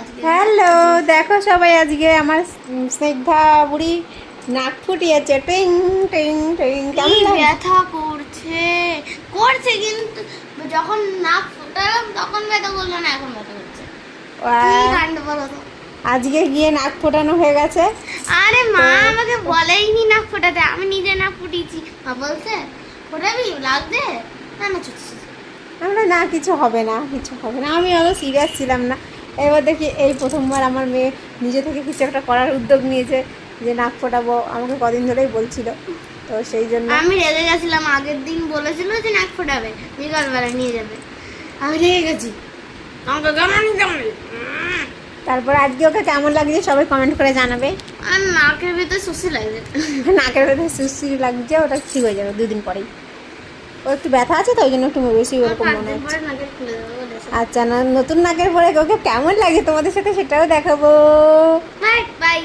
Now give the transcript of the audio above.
আজকে। হ্যালো, দেখো সবাই আজকে আমার স্নিগ্ধা বুড়ি নাক ফুটিয়েছে। টিং টিং টিং। কেমন লাগে? ব্যথা করছে কিন্তু যখন নাক ফুটালাম তখন ব্যথা করলো না, এখন ব্যথা করছে। কি কাণ্ড বলো তো। আজকে গিয়ে নাক ফোটানো হয়ে গেছে। আরে মা আমাকে বলেইনি নাক ফোটাতে, আমি নিজে নাক ফুটিয়েছি। মা বলছে ফোটাবি, লাগবে না না চুচ্ছি। আমরা না, কিছু হবে না, কিছু হবে না। আমি অত সিরিয়াস ছিলাম না। এবার দেখি এই প্রথমবার আমার মেয়ে নিজে থেকে কিছু একটা করার উদ্যোগ নিয়েছে যে নাক ফোটাবো। আমাকে কদিন ধরেই বলছিল, তো সেই জন্য আমি রেগে গেছিলাম। আগের দিন বলেছিল যে নাক ফোটাবে, বিকালবেলা নিয়ে যাবে। আমি রেগে গেছি। আমাকে কেমন তারপর আজকে ওকে কেমন লাগছে সবাই কমেন্ট করে জানাবে। আর নাকের ভিতরে সুসি লাগছে। নাকের ভেতরে সুসি লাগছে, ওটা ঠিক হয়ে যাবে 2 দিন পরেই। ও একটু ব্যথা আছে তো ওই জন্য একটু বেশি ওরকম মনে হচ্ছে। নাকের খুলে দেবো বলেছে। আচ্ছা, না নতুন নাকের পরে ওকে কেমন লাগে তোমাদের সাথে সেটাও দেখাবো। বাই।